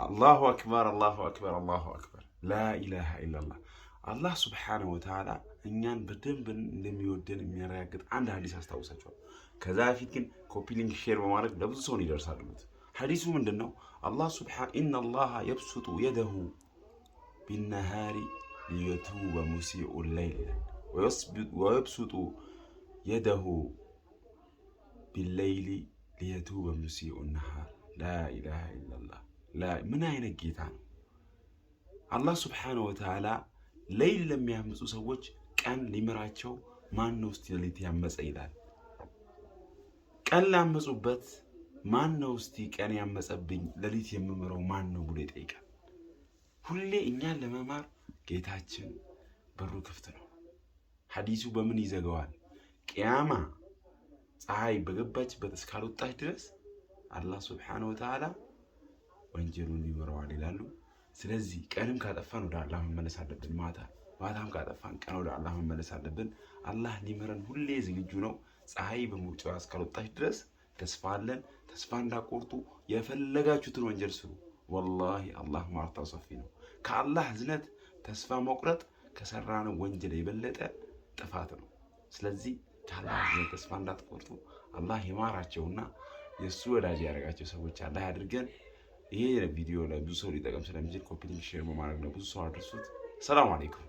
አላሁ አክበር አላሁ አክበር አላሁ አክበር ላኢላሃ ኢላላህ። አላህ ሱብሓነሁ ወተዓላ እኛን በደንብ እንደሚወደን የሚያረጋግጥ አንድ ሐዲስ አስታውሳችኋል። ከዛ በፊት ግን ኮፒ ሊንክ ሼር በማድረግ ለብዙ ሰው ይደርሳል። ሐዲሱ ምንድነው? አላህ ሱብሓነሁ ኢነላሃ የብሱጡ የደሁ ቢነሃሪ ሊየቱበ ሙሲኡ ለይል ወየብሱጡ የደሁ ቢለይሊ ሊየቱበ ሙሲኡ ነሃር። ላኢላሃ ኢላላህ። ምን አይነት ጌታ ነው! አላህ ሱብሓነሁ ወተዓላ ለይል ለሚያምፁ ሰዎች ቀን ሊምራቸው ማን ነው እስቲ ሌሊት ያመፀ ይላል። ቀን ላመፁበት ማን ነው እስቲ ቀን ያመፀብኝ ሌሊት የምምረው ማን ነው ብሎ ይጠይቃል። ሁሌ እኛን ለመማር ጌታችን በሩ ክፍት ነው። ሐዲሱ በምን ይዘጋዋል? ቅያማ ፀሐይ በገባችበት እስካልወጣች ድረስ አላህ ሱብሓነሁ ወተዓላ ወንጀሉን ይምረዋል ይላሉ። ስለዚህ ቀንም ካጠፋን ወደ አላህ መመለስ አለብን። ማታም ካጠፋን ቀን ወደ አላህ መመለስ አለብን። አላህ ሊምረን ሁሌ ዝግጁ ነው። ፀሐይ በመውጫዋ እስካልወጣች ድረስ ተስፋ አለን። ተስፋ እንዳቆርጡ የፈለጋችሁትን ወንጀል ስሩ። ወላሂ አላህ ማርታው ሰፊ ነው። ከአላህ እዝነት ተስፋ መቁረጥ ከሰራነው ወንጀል የበለጠ ጥፋት ነው። ስለዚህ ከአላህ እዝነት ተስፋ እንዳትቆርጡ። አላህ ይማራቸውና የእሱ ወዳጅ ያደረጋቸው ሰዎች አላህ ያድርገን። ይሄ ቪዲዮ ለብዙ ሰው ሊጠቅም ስለሚችል ኮፒ ሊንክ ሼር በማድረግ ለብዙ ሰው አድርሱት። ሰላም አለይኩም።